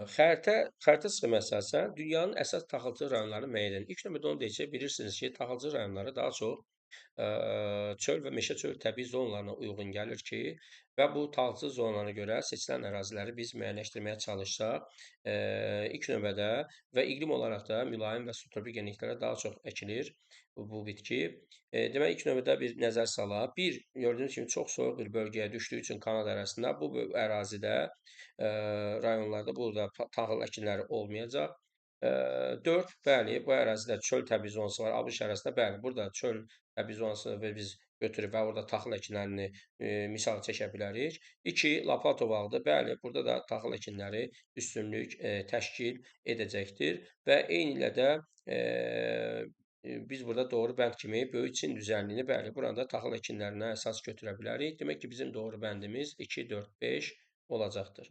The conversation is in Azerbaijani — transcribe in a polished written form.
Xəritə sxeması əsasən dünyanın əsas taxılçı rayonlarını müəyyən edir. İlk növbədə onu deyəcək, bilirsiniz ki, taxılçı rayonları daha çox çöl və meşəçöl təbii zonalarına uyğun gəlir ki, və bu taxılçı zonalarına görə seçilən əraziləri biz müəyyənləşdirməyə çalışsaq, ilk növbədə və iqlim olaraq da mülayim və subtropik yenliklərə daha çox əkilir bu bitki. Demək ilk növbədə bir nəzər salaq. Bir, gördüyünüz kimi çox soyuq bir bölgəyə düşdüyü üçün Kanada ərazisində bu ərazidə rayonlarda burada taxıl əkinləri olmayacaq. 4, bəli, bu ərazidə çöl təbii zonası var. ABŞ ərazisində, bəli, burada çöl təbii zonasını və biz götürüb və orada taxıl əkinlərini misal çəkə bilərik. 2, Lapato bağdır. Bəli, burada da taxıl əkinləri üstünlük təşkil edəcəkdir və eynilə də biz burada doğru bənd kimi böyük Çin düzənliyini, bəli, burada taxıl əkinlərinə əsas götürə bilərik. Demək ki, bizim doğru bəndimiz 2, 4, 5 olacaqdır.